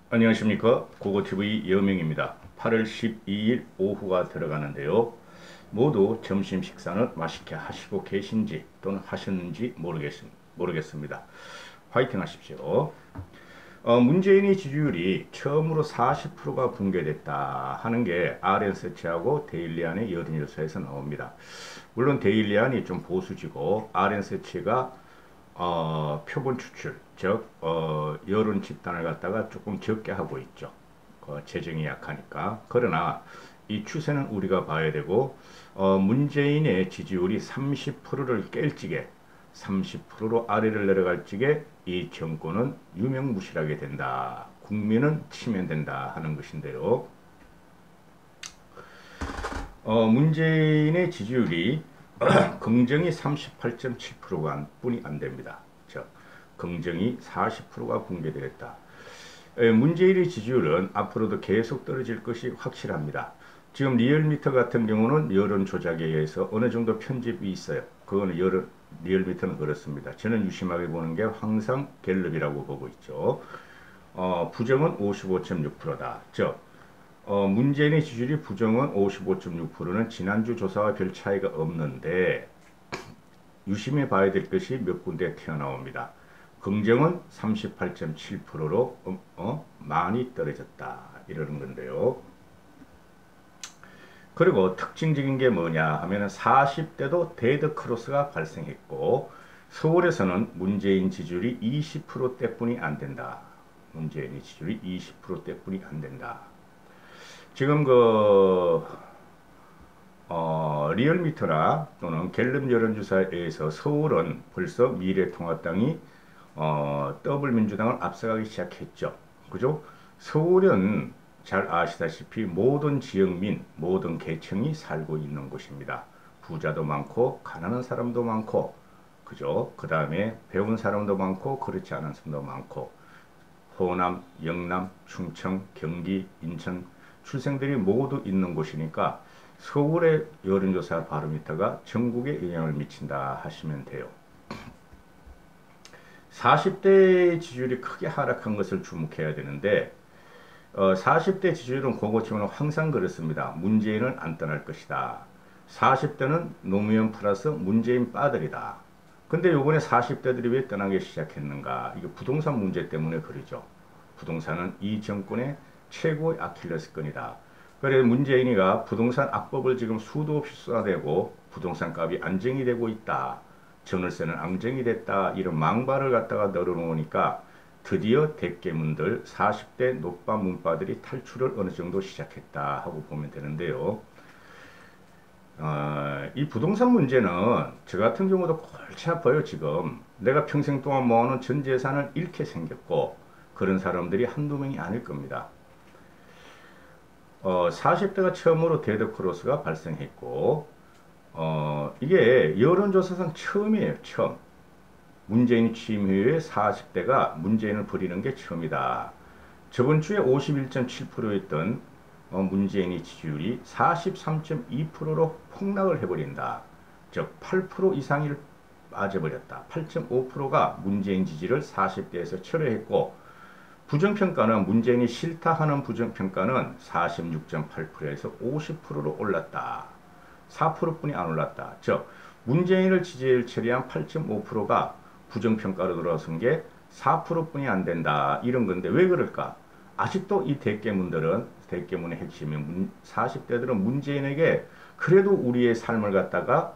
안녕하십니까. 고고TV 여명입니다. 8월 12일 오후가 들어가는데요. 모두 점심 식사는 맛있게 하시고 계신지 또는 하셨는지 모르겠습니다. 화이팅 하십시오. 문재인의 지지율이 처음으로 40%가 붕괴됐다 하는 게 RN세치하고 데일리안의 여론조사에서 나옵니다. 물론 데일리안이 좀 보수지고 RN세치가 표본 추출, 즉 여론 집단을 갖다가 조금 적게 하고 있죠. 재정이 약하니까. 그러나 이 추세는 우리가 봐야 되고 문재인의 지지율이 30%를 깰 적에 30%로 아래를 내려갈 적에 이 정권은 유명무실하게 된다. 국민은 치면된다 하는 것인데요. 문재인의 지지율이 긍정이 38.7%가 뿐이 안 됩니다. 즉, 긍정이 40%가 붕괴되었다. 문재인의 지지율은 앞으로도 계속 떨어질 것이 확실합니다. 지금 리얼미터 같은 경우는 여론 조작에 의해서 어느 정도 편집이 있어요. 그거는 리얼미터는 그렇습니다. 저는 유심하게 보는 게 항상 갤럽이라고 보고 있죠. 부정은 55.6%다. 즉, 문재인의 지지율이 부정은 55.6%는 지난주 조사와 별 차이가 없는데 유심히 봐야 될 것이 몇 군데 튀어나옵니다. 긍정은 38.7%로 많이 떨어졌다 이러는 건데요. 그리고 특징적인 게 뭐냐 하면 40대도 데드크로스가 발생했고 서울에서는 문재인 지지율이 20%대뿐이 안 된다. 문재인의 지지율이 20%대뿐이 안 된다. 지금 리얼미터나 또는 갤럽 여론조사에 의해서 서울은 벌써 미래통합당이 더블민주당을 앞서가기 시작했죠. 그죠? 서울은 잘 아시다시피 모든 지역민, 모든 계층이 살고 있는 곳입니다. 부자도 많고 가난한 사람도 많고 그죠? 그 다음에 배운 사람도 많고 그렇지 않은 사람도 많고 호남, 영남, 충청, 경기, 인천 출생들이 모두 있는 곳이니까 서울의 여론조사 바로미터가 전국에 영향을 미친다 하시면 돼요. 40대 지지율이 크게 하락한 것을 주목해야 되는데 40대 지지율은 그것처럼 항상 그렇습니다. 문재인은 안 떠날 것이다. 40대는 노무현 플러스 문재인 빠들이다. 근데 요번에 40대들이 왜 떠나기 시작했는가? 이거 부동산 문제 때문에 그러죠. 부동산은 이 정권의 최고의 아킬레스건이다. 그래서 문재인이가 부동산 악법을 지금 수도 없이 쏟아내고 부동산 값이 안정이 되고 있다. 전월세는 안정이 됐다. 이런 망발을 갖다가 널어놓으니까 드디어 대깨문들 40대 노빠 문빠들이 탈출을 어느 정도 시작했다 하고 보면 되는데요. 이 부동산 문제는 저 같은 경우도 골치 아파요. 지금 내가 평생 동안 모아놓은 전 재산을 잃게 생겼고 그런 사람들이 한두 명이 아닐 겁니다. 40대가 처음으로 데드크로스가 발생했고 이게 여론조사상 처음이에요. 처음. 문재인 취임 이후에 40대가 문재인을 버리는 게 처음이다. 저번 주에 51.7%였던 문재인의 지지율이 43.2%로 폭락을 해버린다. 즉 8% 이상이 빠져버렸다. 8.5%가 문재인 지지를 40대에서 철회했고 부정평가는 문재인이 싫다 하는 부정평가는 46.8%에서 50%로 올랐다. 4%뿐이 안 올랐다. 즉 문재인을 지지율 처리한 8.5%가 부정평가로 들어선 게 4%뿐이 안 된다. 이런 건데 왜 그럴까? 아직도 이 대깨문의 핵심인 40대들은 문재인에게 그래도 우리의 삶을 갖다가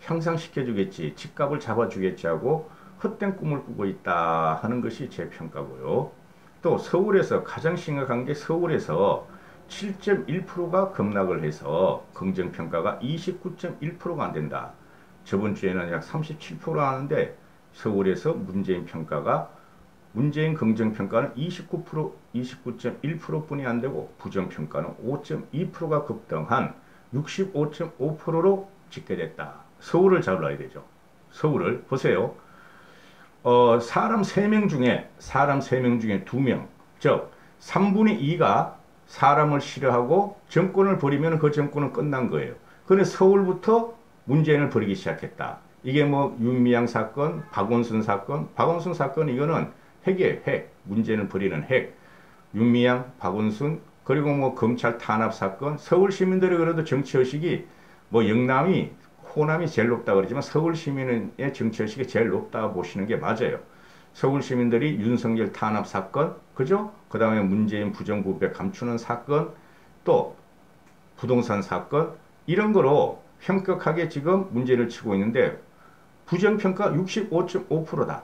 향상시켜주겠지, 집값을 잡아주겠지 하고 헛된 꿈을 꾸고 있다 하는 것이 제 평가고요. 또 서울에서 가장 심각한 게 서울에서 7.1%가 급락을 해서 긍정평가가 29.1%가 안 된다. 저번 주에는 약 37% 하는데 서울에서 문재인 긍정평가는 29.1%뿐이 안 되고 부정평가는 5.2%가 급등한 65.5%로 집계됐다. 서울을 잘 봐야 되죠. 서울을 보세요. 사람 3명 중에 2명, 즉 3분의 2가 사람을 싫어하고 정권을 버리면 그 정권은 끝난 거예요. 그런데 서울부터 문재인을 버리기 시작했다. 이게 뭐 윤미향 사건, 박원순 사건 이거는 핵이에요. 핵. 문재인을 버리는 핵. 윤미향, 박원순, 그리고 뭐 검찰 탄압 사건, 서울 시민들이 그래도 정치의식이 뭐 영남이, 호남이 제일 높다 그러지만 서울 시민의 정치의식이 제일 높다 보시는 게 맞아요. 서울 시민들이 윤석열 탄압 사건, 그죠? 그 다음에 문재인 부정부패 감추는 사건, 또 부동산 사건, 이런 거로 현격하게 지금 문제를 치고 있는데 부정평가 65.5%다.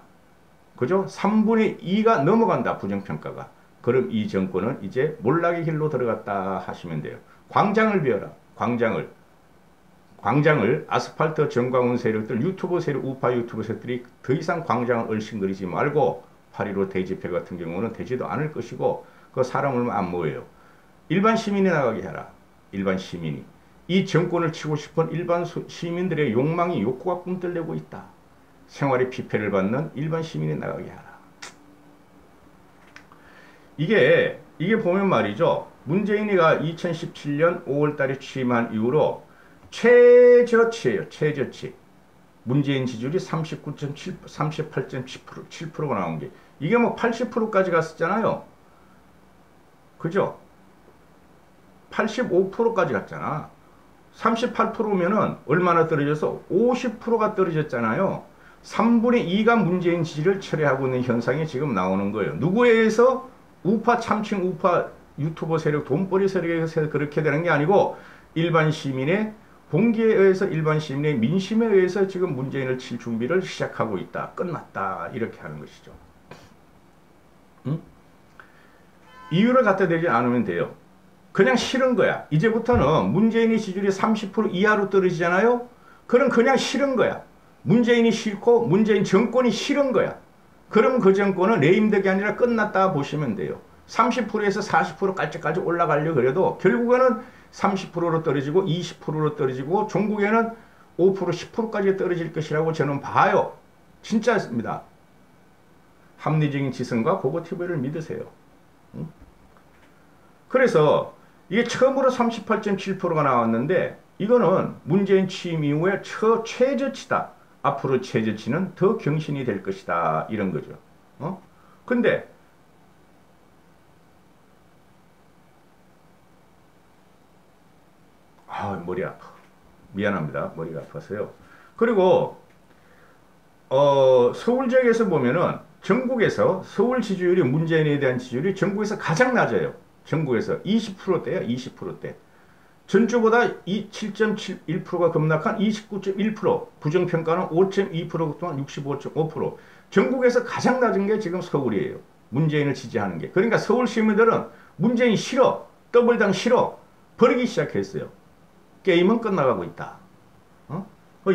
그죠? 3분의 2가 넘어간다, 부정평가가. 그럼 이 정권은 이제 몰락의 길로 들어갔다 하시면 돼요. 광장을 비워라. 광장을 아스팔트 정광훈 세력들, 유튜브 세력, 우파 유튜브 세력들이 더 이상 광장을 얼씬거리지 말고 8.15 대집회 같은 경우는 되지도 않을 것이고 그 사람을 안 모여요. 일반 시민이 나가게 하라. 일반 시민이. 이 정권을 치고 싶은 일반 시민들의 욕망이 욕구가 꿈틀대고 있다. 생활의 피폐를 받는 일반 시민이 나가게 하라. 이게 보면 말이죠. 문재인이가 2017년 5월달에 취임한 이후로 최저치예요. 최저치. 문재인 지지율이 38.7%가 나온 게. 이게 뭐 80%까지 갔었잖아요. 그죠? 85%까지 갔잖아. 38%면은 얼마나 떨어져서 50%가 떨어졌잖아요. 3분의 2가 문재인 지지를 철회하고 있는 현상이 지금 나오는 거예요. 누구에 의해서? 우파 참칭 우파 유튜버 세력, 돈벌이 세력에 의해서 그렇게 되는 게 아니고 일반 시민의 공기에 의해서, 일반 시민의 민심에 의해서 지금 문재인을 칠 준비를 시작하고 있다. 끝났다. 이렇게 하는 것이죠. 응? 이유를 갖다 대지 않으면 돼요. 그냥 싫은 거야. 이제부터는 문재인의 지지율이 30% 이하로 떨어지잖아요. 그럼 그냥 싫은 거야. 문재인이 싫고 문재인 정권이 싫은 거야. 그럼 그 정권은 레임덕이 아니라 끝났다 보시면 돼요. 30%에서 40% 깔짝깔짝 올라가려고 그래도 결국에는 30%로 떨어지고 20%로 떨어지고 종국에는 5% 10%까지 떨어질 것이라고 저는 봐요. 진짜입니다. 합리적인 지성과 고고티브를 믿으세요. 응? 그래서 이게 처음으로 38.7%가 나왔는데 이거는 문재인 취임 이후에 최저치다. 앞으로 최저치는 더 경신이 될 것이다. 이런 거죠. 근데 머리 아파. 미안합니다. 머리가 아파서요. 그리고 서울 지역에서 보면은 전국에서 서울 지지율이, 문재인에 대한 지지율이 전국에서 가장 낮아요. 전국에서 20%대야. 20%대. 전주보다 7.71%가 급락한 29.1%, 부정평가는 5.2% 동안 65.5%. 전국에서 가장 낮은 게 지금 서울이에요. 문재인을 지지하는 게. 그러니까 서울 시민들은 문재인 싫어, 더블당 싫어, 버리기 시작했어요. 게임은 끝나가고 있다.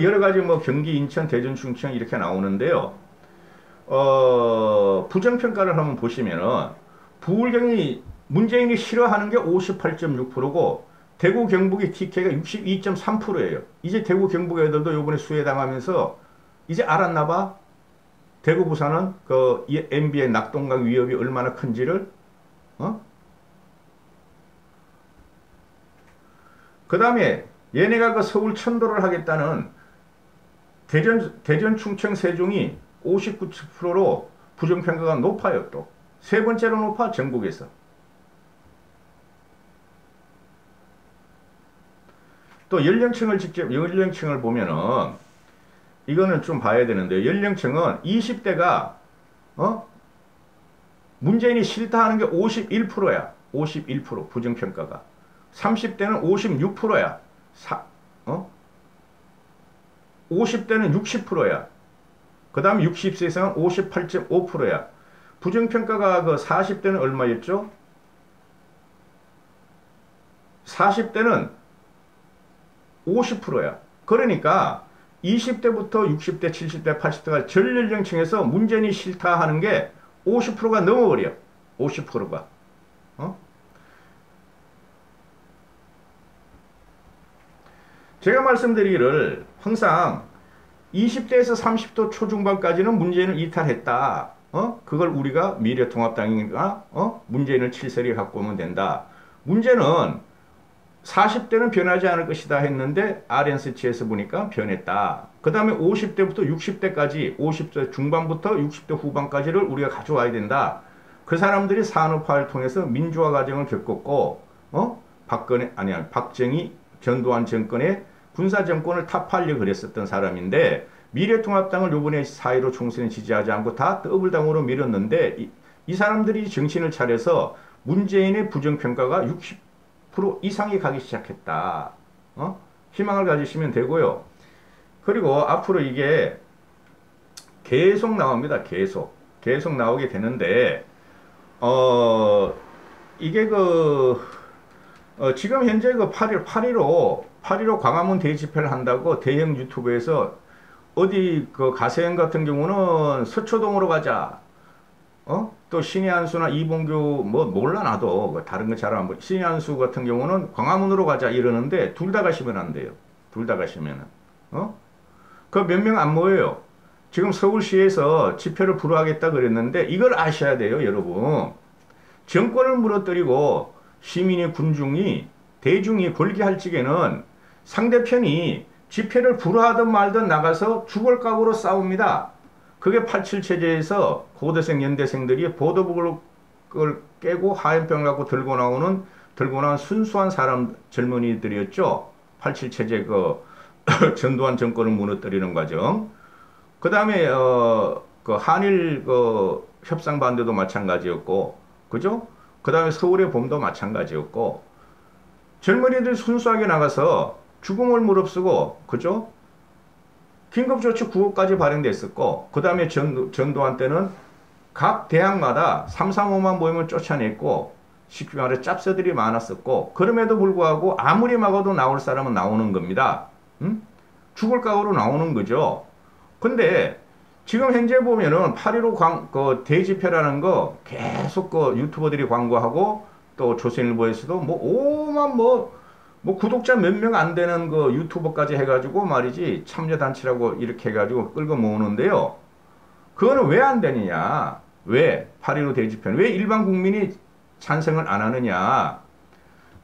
여러 가지 뭐 경기, 인천, 대전, 충청 이렇게 나오는데요. 부정평가를 한번 보시면은 부울경이 문재인이 싫어하는 게 58.6%고 대구 경북의 TK가 62.3%예요. 이제 대구 경북 애들도 요번에 수해당하면서 이제 알았나봐. 대구 부산은 그 MB의 낙동강 위협이 얼마나 큰지를. 그 다음에 얘네가 그 서울 천도를 하겠다는 대전 충청 세종이 59%로 부정평가가 높아요. 또 세 번째로 높아. 전국에서. 또 연령층을 보면은 이거는 좀 봐야 되는데, 연령층은 20대가 문재인이 싫다 하는 게 51%야. 51% 부정평가가. 30대는 56%야. 50대는 60%야. 그 다음 60세 이상은 58.5%야. 부정평가가 그 40대는 얼마였죠? 40대는 50%야. 그러니까 20대부터 60대, 70대, 80대가 전 연령층에서 문재인이 싫다 하는 게 50%가 넘어버려. 50%가. 제가 말씀드리기를 항상 20대에서 30대 초중반까지는 문재인을 이탈했다. 그걸 우리가 미래통합당이니까 문재인을 칠세리 갖고 오면 된다. 문제는 40대는 변하지 않을 것이다 했는데 RNC에서 보니까 변했다. 그 다음에 50대부터 60대까지 50대 중반부터 60대 후반까지를 우리가 가져와야 된다. 그 사람들이 산업화를 통해서 민주화 과정을 겪었고, 박정희, 전두환 정권의 군사 정권을 타파하려고 그랬었던 사람인데, 미래통합당을 요번에 4.15 총선에 지지하지 않고 다 더블당으로 밀었는데, 이 사람들이 정신을 차려서 문재인의 부정평가가 60% 이상이 가기 시작했다. 희망을 가지시면 되고요. 그리고 앞으로 이게 계속 나옵니다. 계속 나오게 되는데, 이게 지금 현재 8.15 광화문 대집회를 한다고 대형 유튜브에서 어디 가세현 같은 경우는 서초동으로 가자. 또 신의 한수나 이봉규 몰라 나도 다른 거 잘 안 보여. 신의 한수 같은 경우는 광화문으로 가자 이러는데 둘 다 가시면 안 돼요. 둘 다 가시면은 그 몇 명 안 모여요. 지금 서울시에서 집회를 불허하겠다 그랬는데 이걸 아셔야 돼요, 여러분. 정권을 무너뜨리고 시민이 대중이 권리할 적에는 상대편이 집회를 불허하든 말든 나가서 죽을 각오로 싸웁니다. 그게 87 체제에서 고대생 연대생들이 보도복을 깨고 하얀병을 갖고 들고 나온 순수한 젊은이들이었죠. 87 체제 전두환 정권을 무너뜨리는 과정. 그 다음에 한일 협상 반대도 마찬가지였고, 그죠? 그 다음에 서울의 봄도 마찬가지였고, 젊은이들 순수하게 나가서 죽음을 무릅쓰고, 그죠? 긴급조치 9호까지 발행됐었고, 그 다음에 전두환 때는 각 대학마다 335만 모임을 쫓아냈고, 쉽게 말해 짭새들이 많았었고, 그럼에도 불구하고 아무리 막아도 나올 사람은 나오는 겁니다. 죽을 각오로 나오는 거죠. 근데 지금 현재 보면은 8.15 대집회라는 거 계속 유튜버들이 광고하고, 또 조선일보에서도 오만 구독자 몇 명 안 되는 유튜버까지 해가지고 말이지, 참여단체라고 이렇게 해가지고 끌고 모으는데요. 그거는 왜 안 되느냐? 왜? 8.15 대집회는 왜 일반 국민이 찬성을 안 하느냐?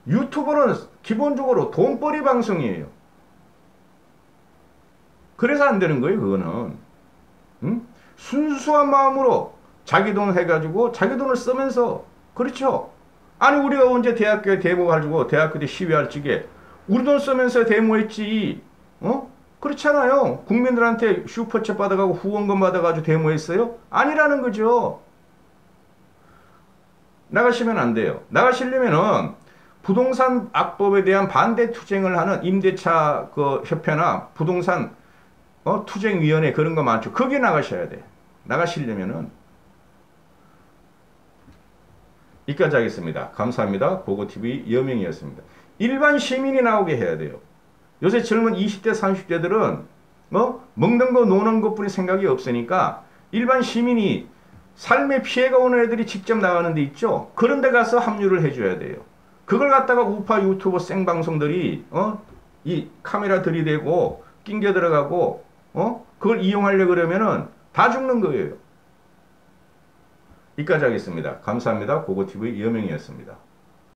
유튜버는 기본적으로 돈벌이 방송이에요. 그래서 안 되는 거예요, 그거는. 순수한 마음으로 자기 돈 해가지고 자기 돈을 쓰면서, 그렇죠? 아니, 우리가 언제 대학교에 데모 가지고 대학교 때 시위할 적에 우리 돈 쓰면서 데모했지. 그렇잖아요. 국민들한테 슈퍼챗 받아가고 후원금 받아가지고 데모했어요? 아니라는 거죠. 나가시면 안 돼요. 나가시려면은 부동산 악법에 대한 반대 투쟁을 하는 임대차 협회나 부동산 투쟁위원회 그런 거 많죠. 거기 나가셔야 돼. 나가시려면은. 여기까지 하겠습니다. 감사합니다. 보고TV 여명이었습니다. 일반 시민이 나오게 해야 돼요. 요새 젊은 20대 30대들은 먹는 거 노는 것뿐이 생각이 없으니까 일반 시민이 삶에 피해가 오는 애들이 직접 나가는 데 있죠. 그런 데 가서 합류를 해줘야 돼요. 그걸 갖다가 우파 유튜버 생방송들이 이 카메라 들이대고 낑겨 들어가고 그걸 이용하려고 그러면은 다 죽는 거예요. 여기까지 하겠습니다. 감사합니다. 보고TV 여명이었습니다.